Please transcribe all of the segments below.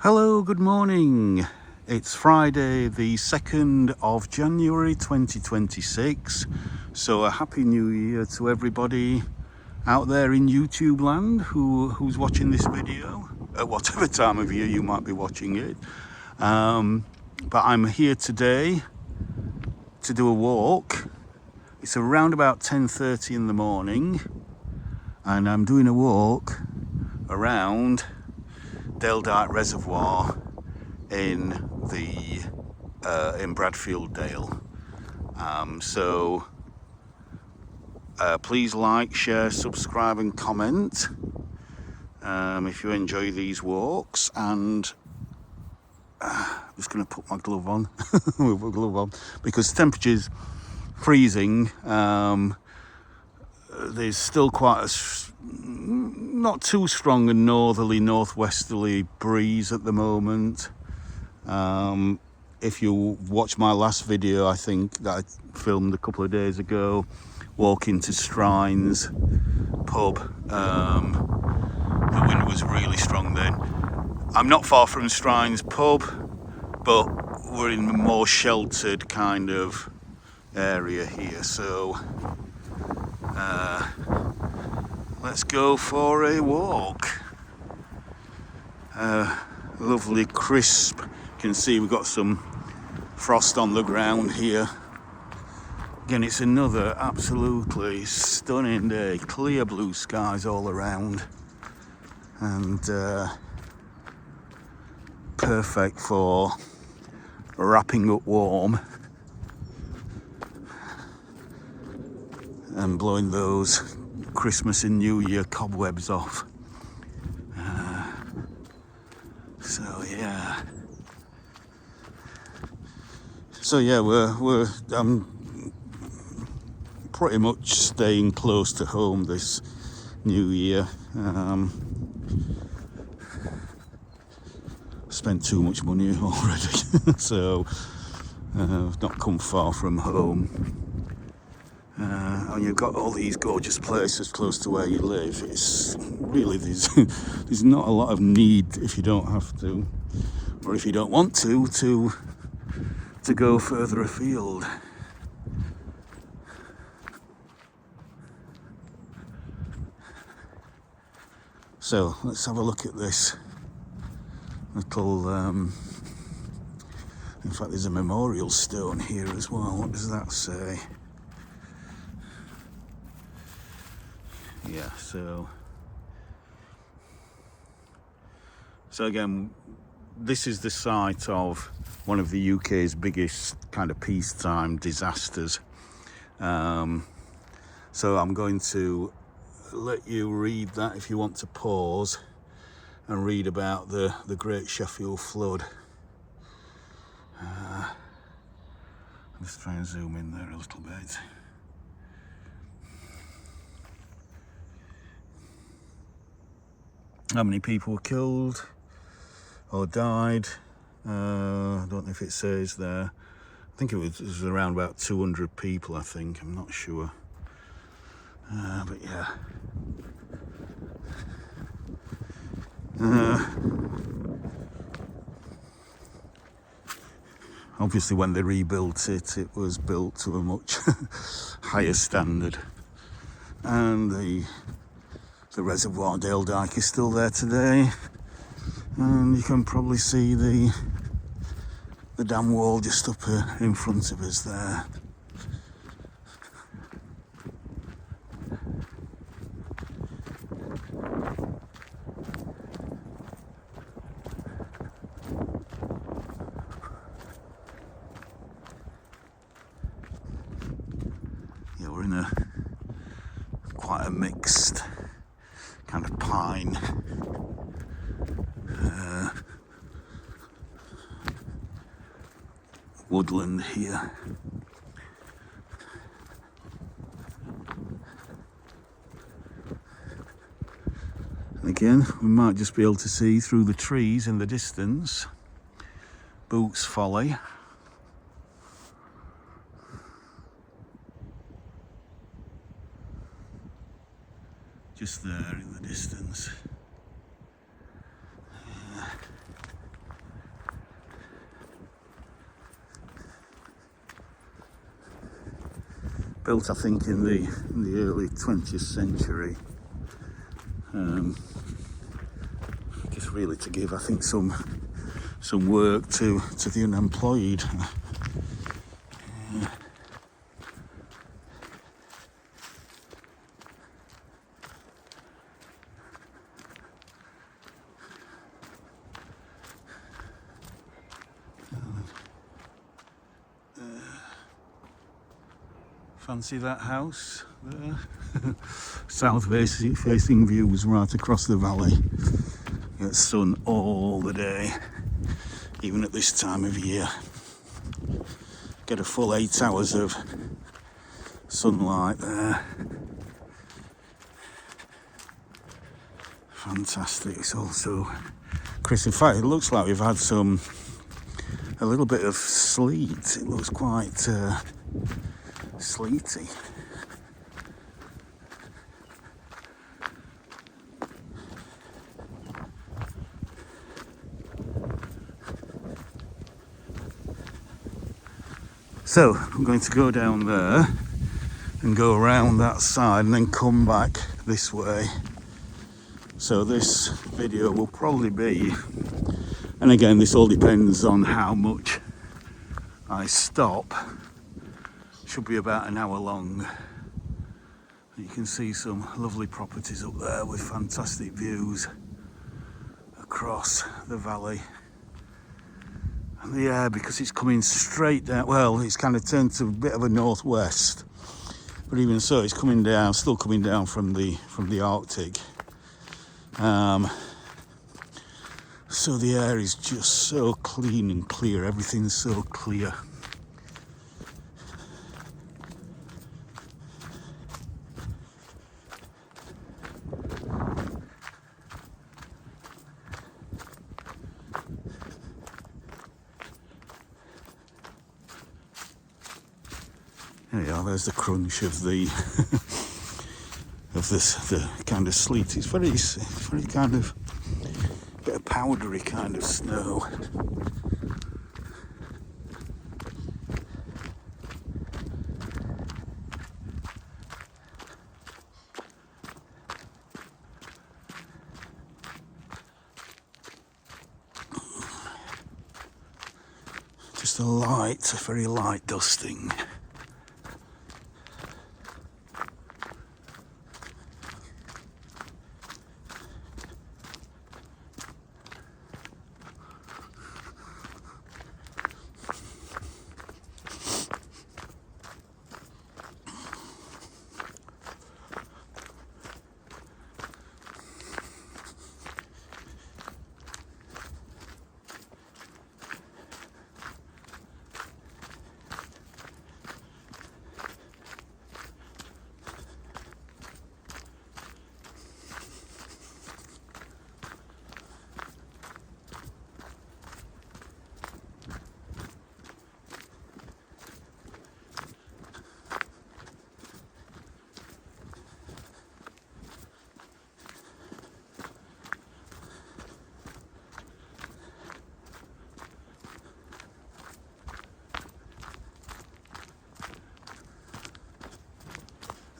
Hello, good morning. It's Friday the 2nd of January 2026. So a happy new year to everybody out there in YouTube land who's watching this video at whatever time of year you might be watching it. But I'm here today to do a walk. It's around about 10:30 in the morning and I'm doing a walk around Dike Reservoir in Bradfield Dale. Please like, share, subscribe and comment if you enjoy these walks. And I'm just going to put my glove on, because the temperature's freezing. There's still quite not too strong a northwesterly breeze at the moment. If you watch my last video, I think that I filmed a couple of days ago, walking to Strines pub, the wind was really strong then. I'm not far from Strines pub, but we're in a more sheltered kind of area here, so let's go for a walk. Lovely crisp, you can see we've got some frost on the ground here. Again, it's another absolutely stunning day, clear blue skies all around, and perfect for wrapping up warm and blowing those Christmas and New Year cobwebs off. So yeah, I'm pretty much staying close to home this New Year. Spent too much money already, so I've not come far from home. And you've got all these gorgeous places close to where you live. It's really, there's not a lot of need, if you don't have to, or if you don't want to go further afield. So let's have a look at this little, in fact there's a memorial stone here as well. What does that say? Yeah, so again, this is the site of one of the UK's biggest kind of peacetime disasters. So I'm going to let you read that if you want to pause and read about the Great Sheffield Flood. Let's try and zoom in there a little bit. How many people were killed or died? I don't know if it says there. I think it was around about 200 people, I think. I'm not sure. But yeah. Obviously when they rebuilt it, it was built to a much higher standard. And the Reservoir Dike is still there today. And you can probably see the dam wall just up in front of us there. Yeah, we're in quite a mixed kind of pine woodland here. And again, we might just be able to see through the trees in the distance Boots Folly. Just there in the distance. built I think in the early 20th century. Just really to give I think some work to the unemployed. Fancy that house there? South facing views right across the valley. Get sun all the day, even at this time of year. Get a full 8 hours of sunlight there. Fantastic. It's also crisp. In fact, it looks like we've had a little bit of sleet. It looks quite sleety. So I'm going to go down there and go around that side and then come back this way. So this video will probably be, and again this all depends on how much I stop, should be about an hour long. You can see some lovely properties up there with fantastic views across the valley. And the air, because it's coming straight down, well, it's kind of turned to a bit of a northwest, but even so it's coming down, still coming down from the Arctic. So the air is just so clean and clear, everything's so clear. There we are, there's the crunch of the the kind of sleet. It's very kind of bit of powdery kind of snow. Just a very light dusting.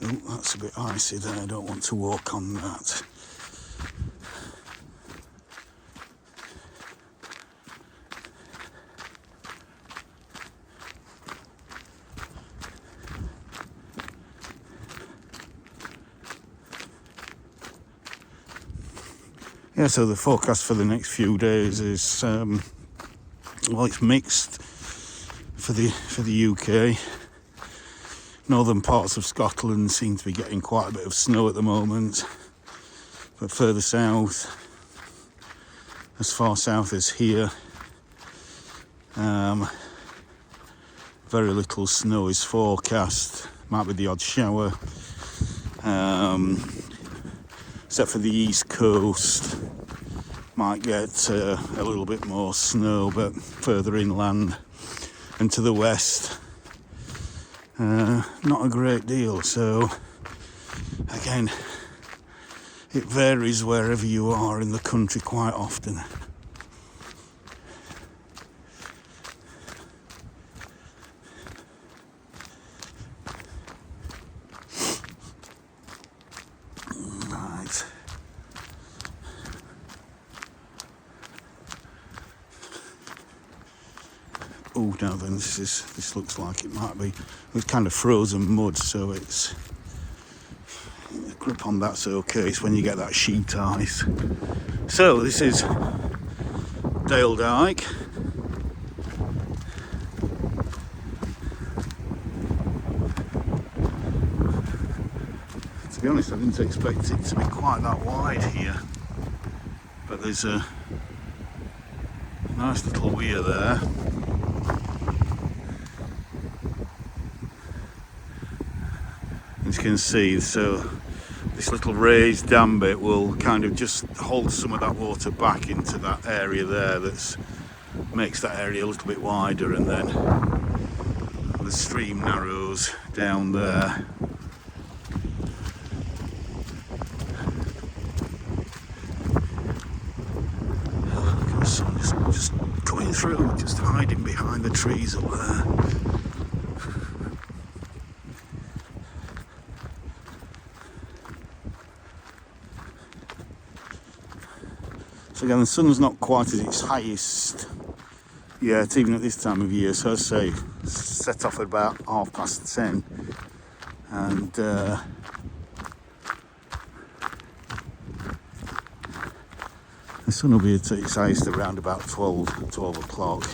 Oh, that's a bit icy there, I don't want to walk on that. Yeah, so the forecast for the next few days is, well, it's mixed for the UK. Northern parts of Scotland seem to be getting quite a bit of snow at the moment, but further south, as far south as here, very little snow is forecast. Might be the odd shower, except for the east coast. Might get a little bit more snow, but further inland and to the west, not a great deal. So again, it varies wherever you are in the country quite often. Oh, now then, this looks like it might be. It's kind of frozen mud, so it's the grip on that's okay. It's when you get that sheet ice. So this is Dike. To be honest, I didn't expect it to be quite that wide here, but there's a nice little weir there. As you can see, so this little raised dam bit will kind of just hold some of that water back into that area there. That's makes that area a little bit wider, and then the stream narrows down there. Look at the sun just coming through, just hiding behind the trees up there. So again, the sun's not quite at its highest yet, even at this time of year. So I say, set off at about 10:30, and the sun will be at its highest around about 12 o'clock.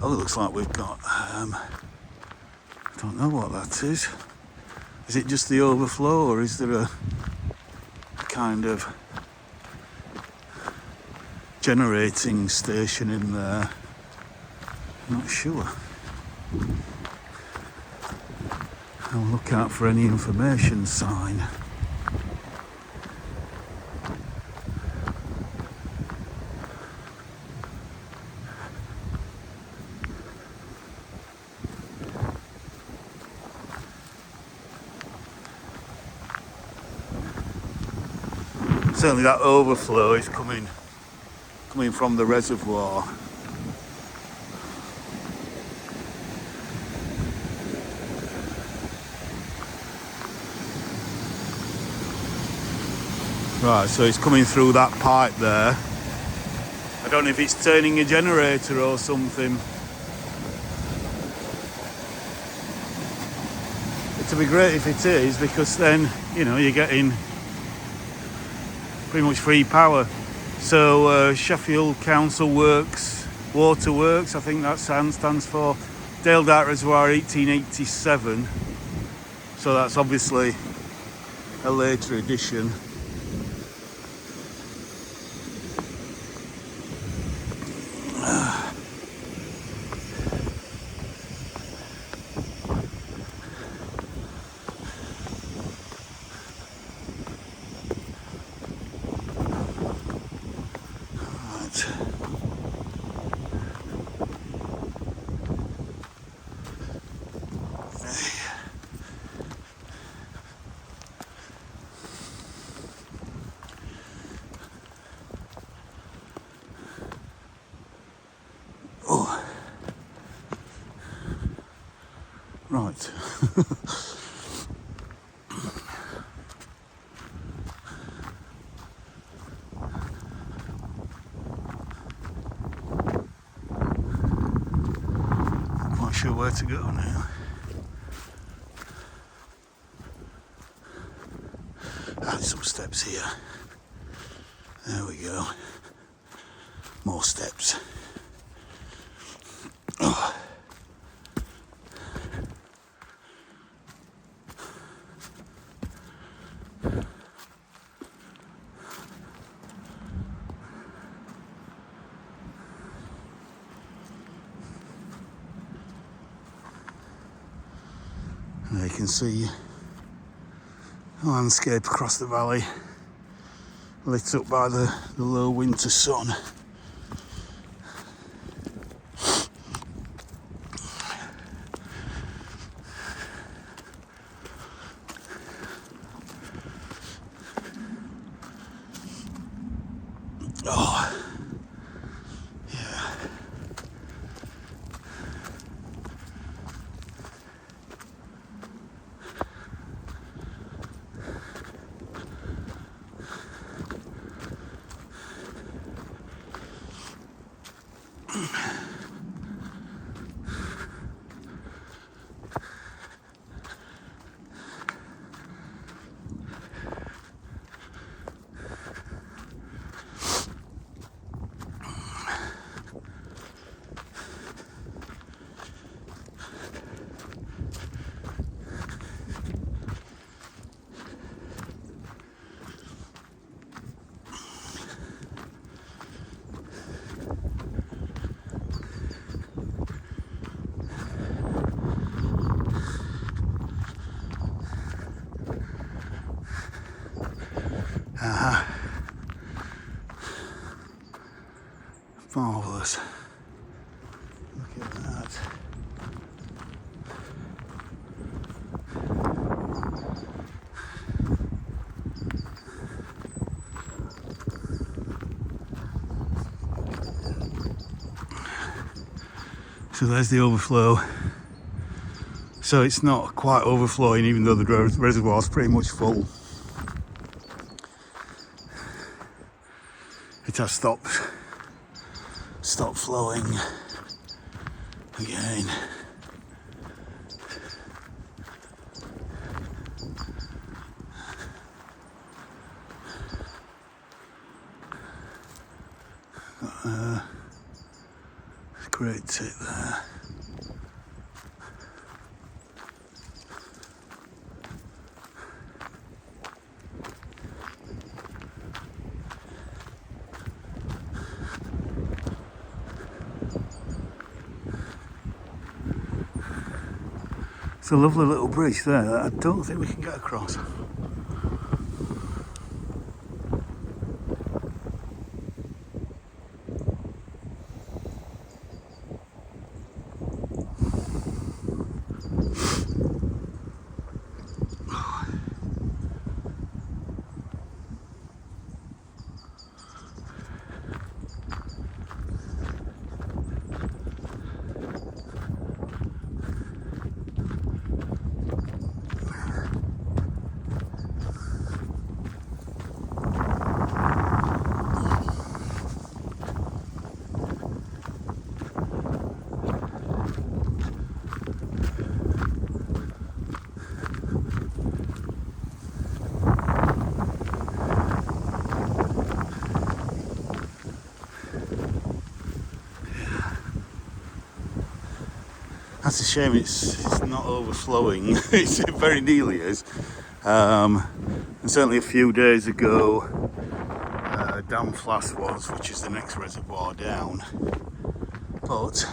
Oh, it looks like we've got, I don't know what that is. Is it just the overflow, or is there a kind of generating station in there? I'm not sure. I'll look out for any information sign. Certainly that overflow is coming from the reservoir. Right, so it's coming through that pipe there. I don't know if it's turning a generator or something. It'd be great if it is, because then, you know, you're getting pretty much free power. So Sheffield Council Works, Water Works, I think that stands for Dike Reservoir 1887. So that's obviously a later edition. Oh, right. Not quite sure where to go now. There's some steps here. There we go. More steps. Oh. There you can see the landscape across the valley, lit up by the low winter sun. Oh, yeah. that. Marvellous. Look at that. So there's the overflow. So it's not quite overflowing, even though the reservoir's pretty much full. It has stopped flowing again. Great tip there. It's a lovely little bridge there that I don't think we can get across. That's a shame it's not overflowing. It very nearly is. And certainly a few days ago, Dam Flass was, which is the next reservoir down. But,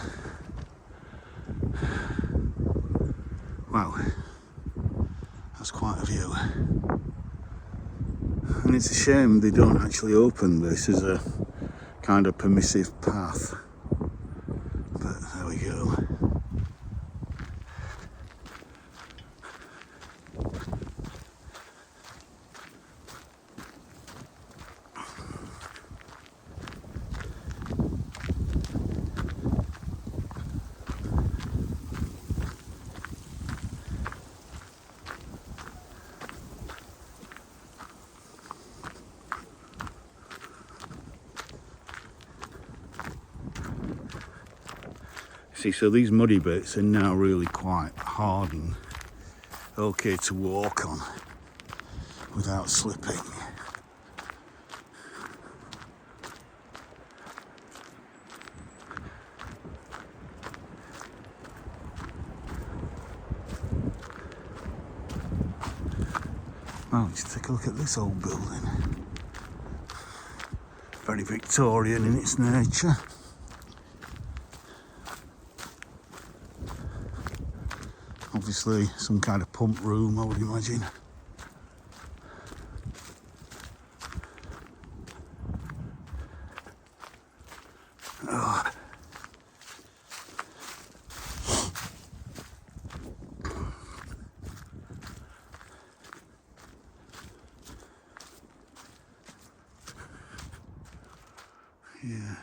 wow, that's quite a view. And it's a shame they don't actually open this as a kind of permissive path. But there we go. See, so these muddy bits are now really quite hard and okay to walk on without slipping. Well, just take a look at this old building. Very Victorian in its nature. Obviously some kind of pump room, I would imagine. Oh. Yeah.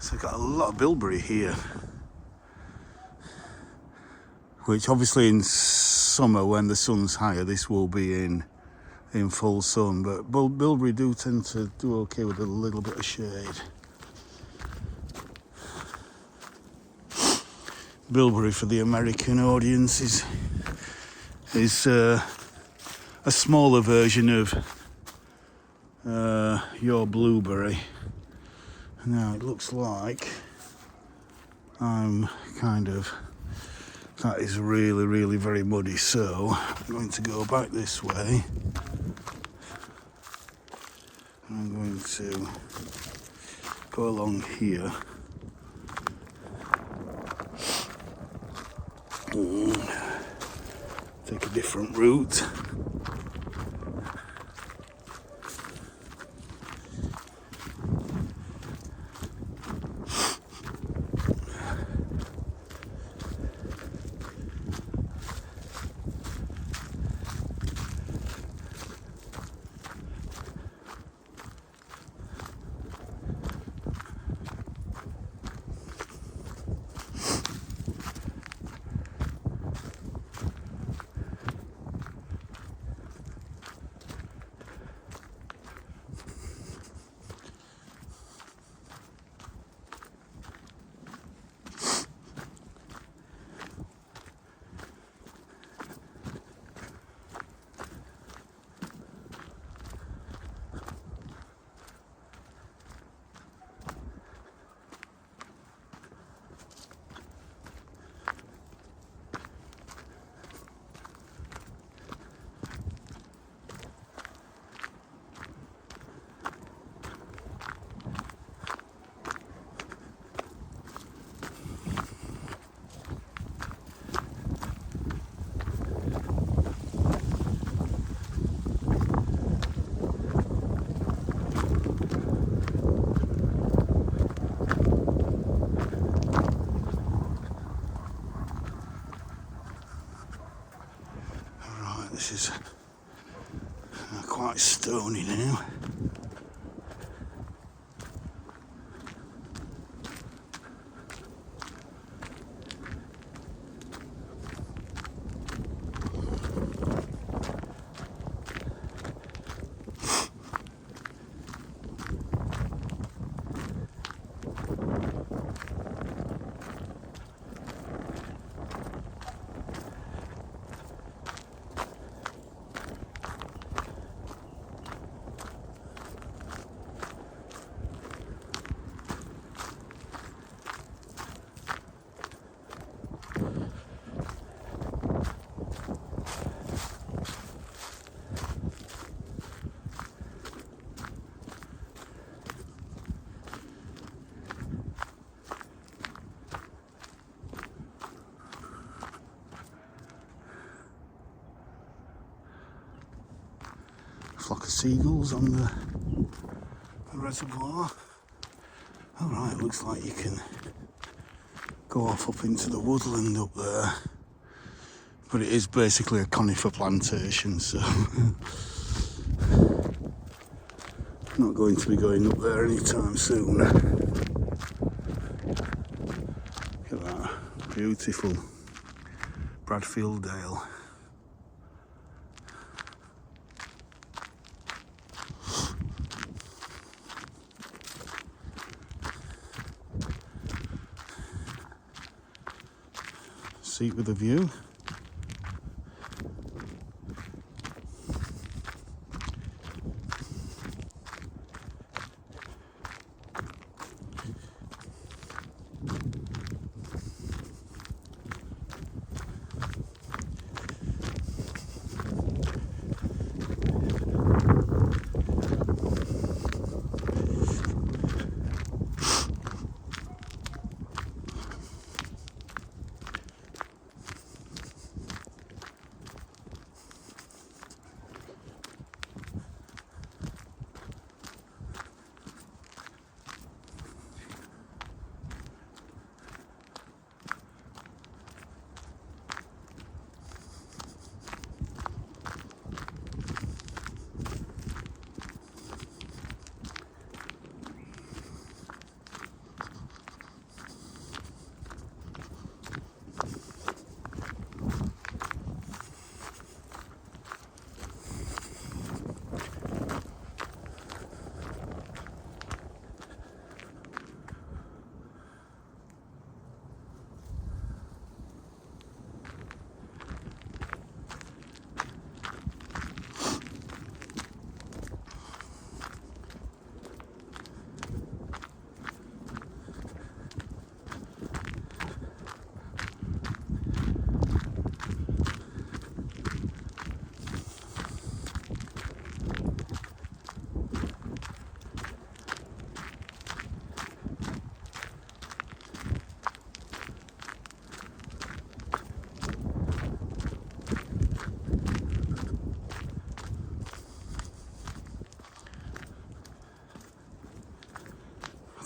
So I've got a lot of bilberry here, which obviously in summer when the sun's higher, this will be in full sun, but bilberry do tend to do okay with a little bit of shade. Bilberry, for the American audience, is a smaller version of your blueberry. Now it looks like that is really very muddy, so I'm going to go back this way. I'm going to go along here. Take a different route. This is quite stony now. Flock of seagulls on the reservoir. Alright, looks like you can go off up into the woodland up there, but it is basically a conifer plantation, so not going to be going up there anytime soon. Look at that beautiful Bradfield Dale. Seat with a view.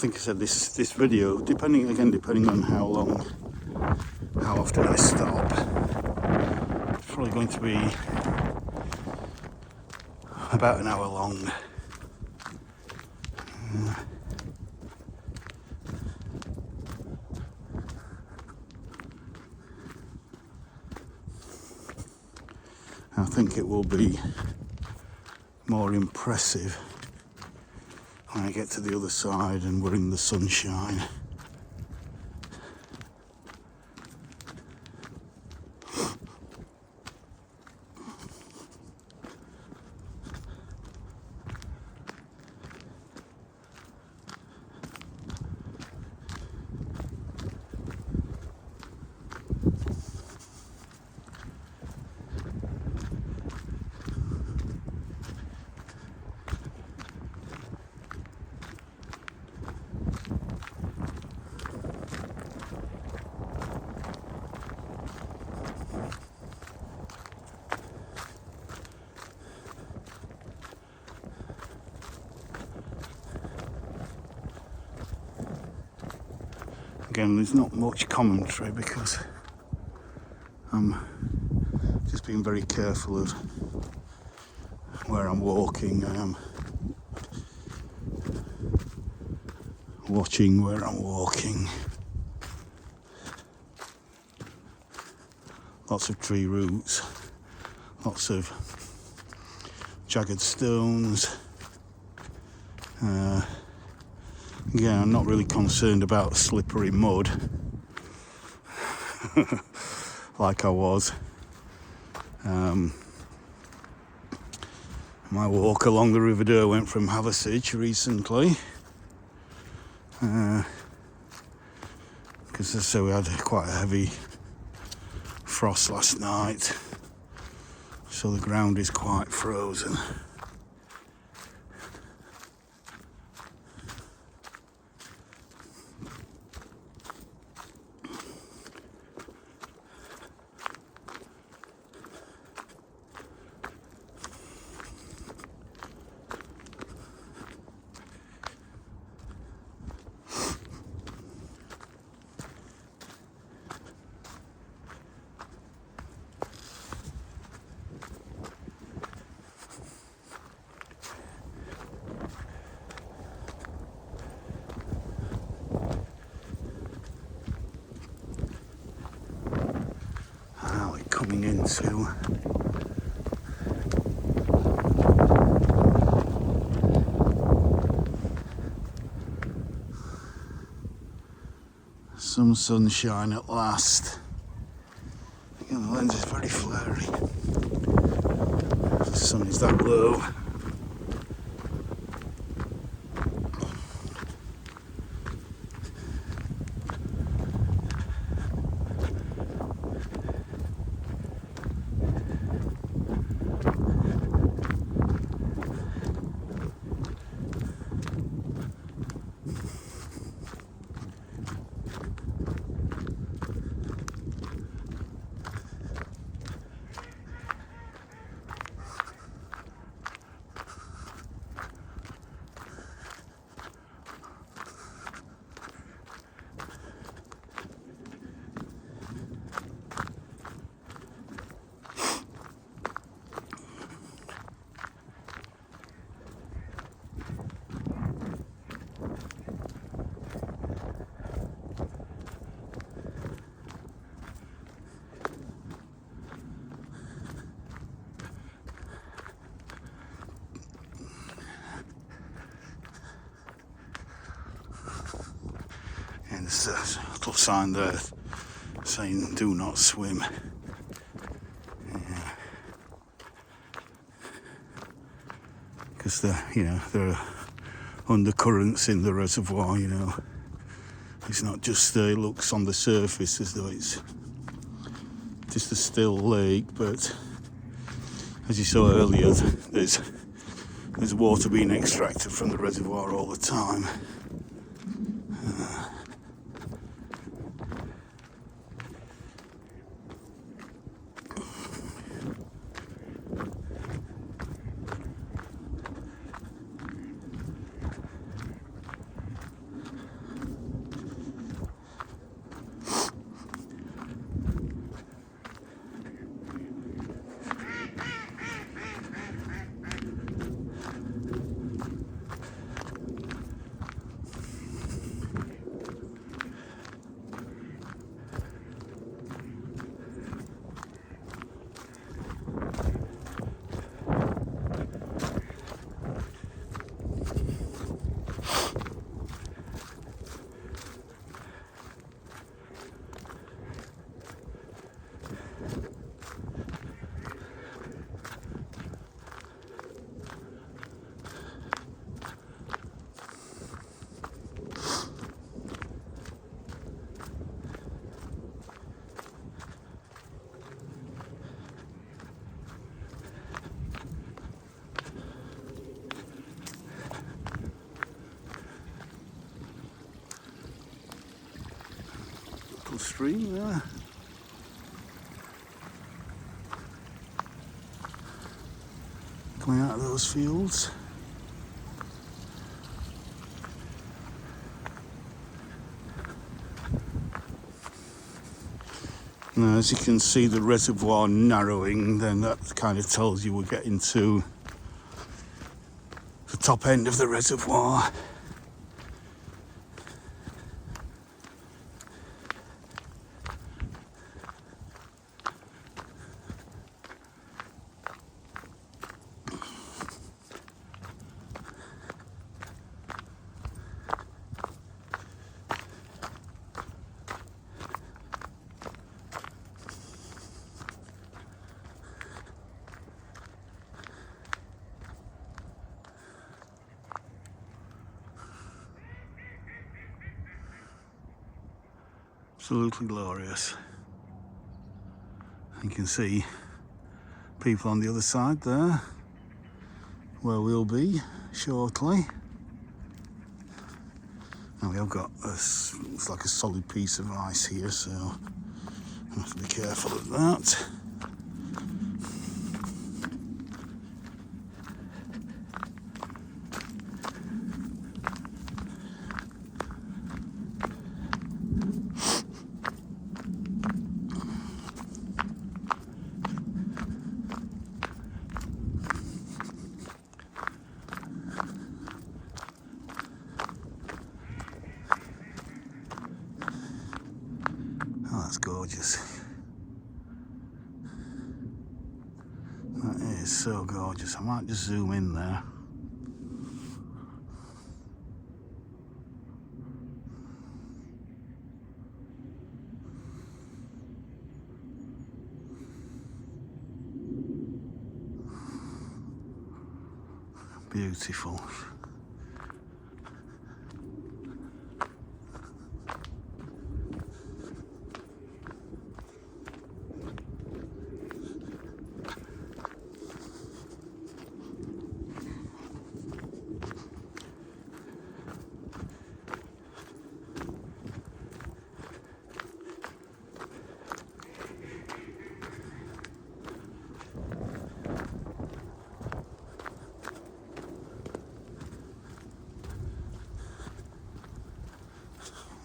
think I said this video, depending on how often I stop, it's probably going to be about an hour long. I think it will be more impressive when I get to the other side and we're in the sunshine. Again, there's not much commentary because I'm just being very careful of where I'm walking. I am watching where I'm walking. Lots of tree roots, lots of jagged stones. Again, I'm not really concerned about slippery mud like I was. My walk along the River Dure went from Hathersage recently, because as I say, we had quite a heavy frost last night, so the ground is quite frozen. Coming into some sunshine at last. Again, the lens is very flary. The sun is that low. And there's a little sign there saying "Do not swim." Because there are undercurrents in the reservoir. It's not just it looks on the surface as though it's just a still lake, but as you saw earlier, there's water being extracted from the reservoir all the time. little stream there. Coming out of those fields. Now, as you can see the reservoir narrowing, then that kind of tells you we're getting to the top end of the reservoir. Absolutely glorious. You can see people on the other side there, where we'll be shortly. And we have got it's like a solid piece of ice here, so I have to be careful of that. Oh, that's gorgeous. That is so gorgeous. I might just zoom in there. Beautiful.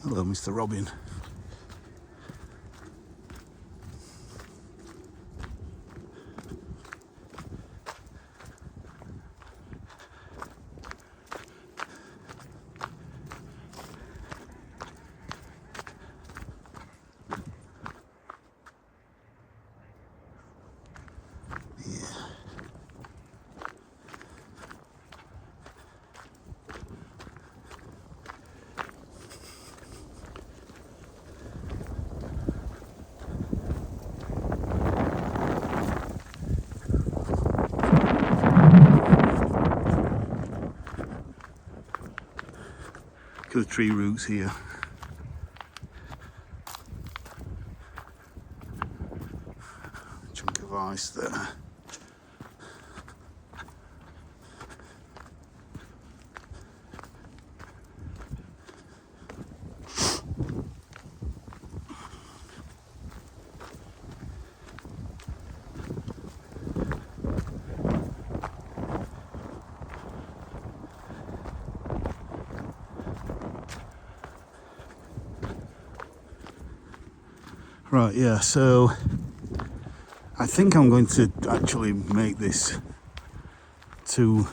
Hello, Mr. Robin. Look at the tree roots here. Chunk of ice there. Right, yeah, so I think I'm going to actually make this 2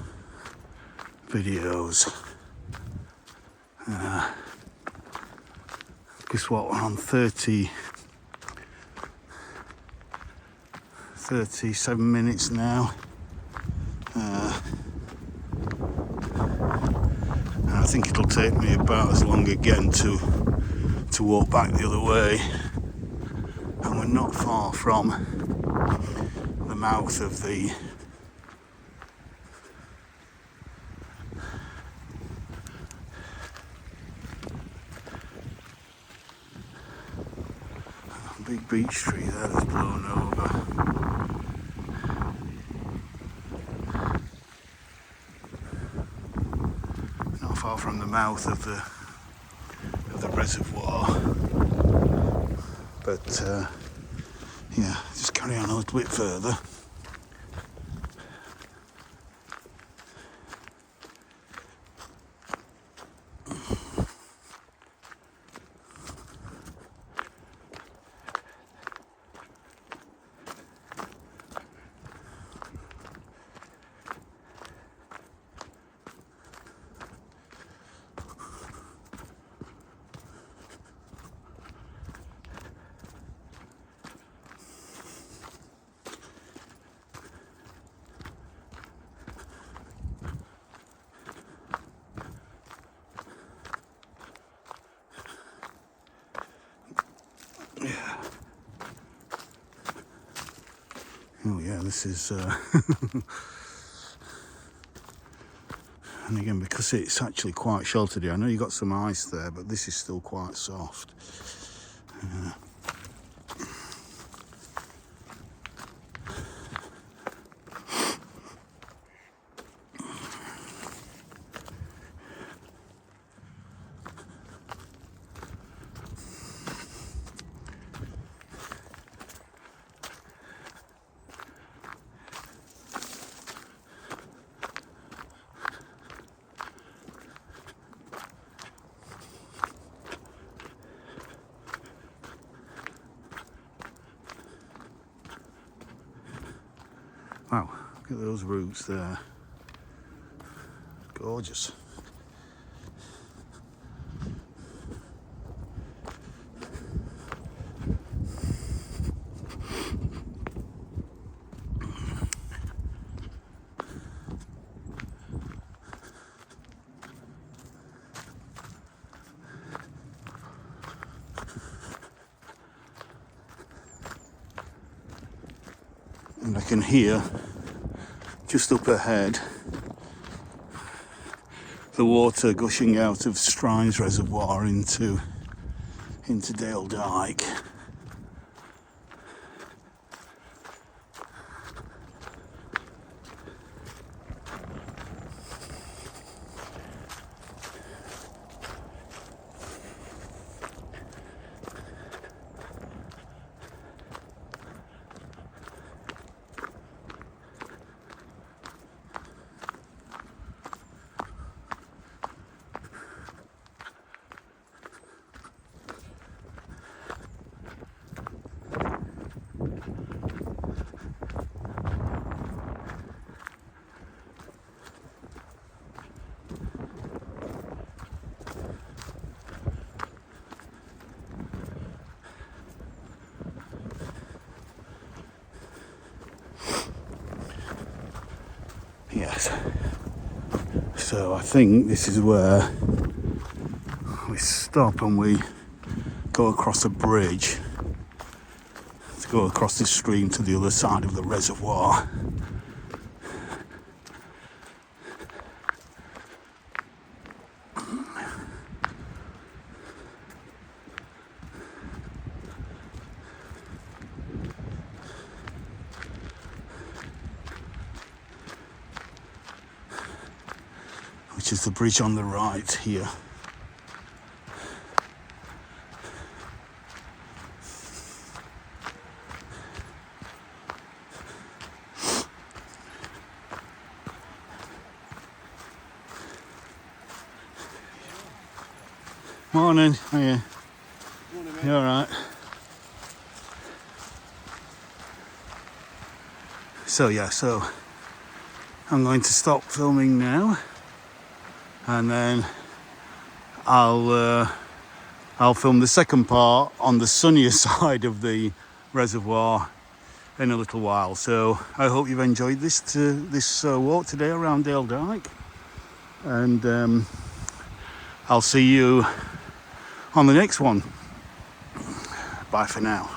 videos. Guess what, we're on 37 minutes now. And I think it'll take me about as long again to walk back the other way. And we're not far from the mouth of the big beech tree there that's blown over. Not far from the mouth of the reservoir. But yeah, just carry on a little bit further. Yeah. Oh yeah, this is and again, because it's actually quite sheltered here, I know you got some ice there, but this is still quite soft. Wow, look at those roots there. Gorgeous. And I can hear just up ahead the water gushing out of Strine's Reservoir into Dale Dike. Yes. So I think this is where we stop and we go across a bridge to go across this stream to the other side of the reservoir. Which is the bridge on the right here. Morning, how are you? Morning, mate. You alright? So yeah, so I'm going to stop filming now, and then I'll film the second part on the sunnier side of the reservoir in a little while. So I hope you've enjoyed this walk today around Dale Dike, and I'll see you on the next one. Bye for now.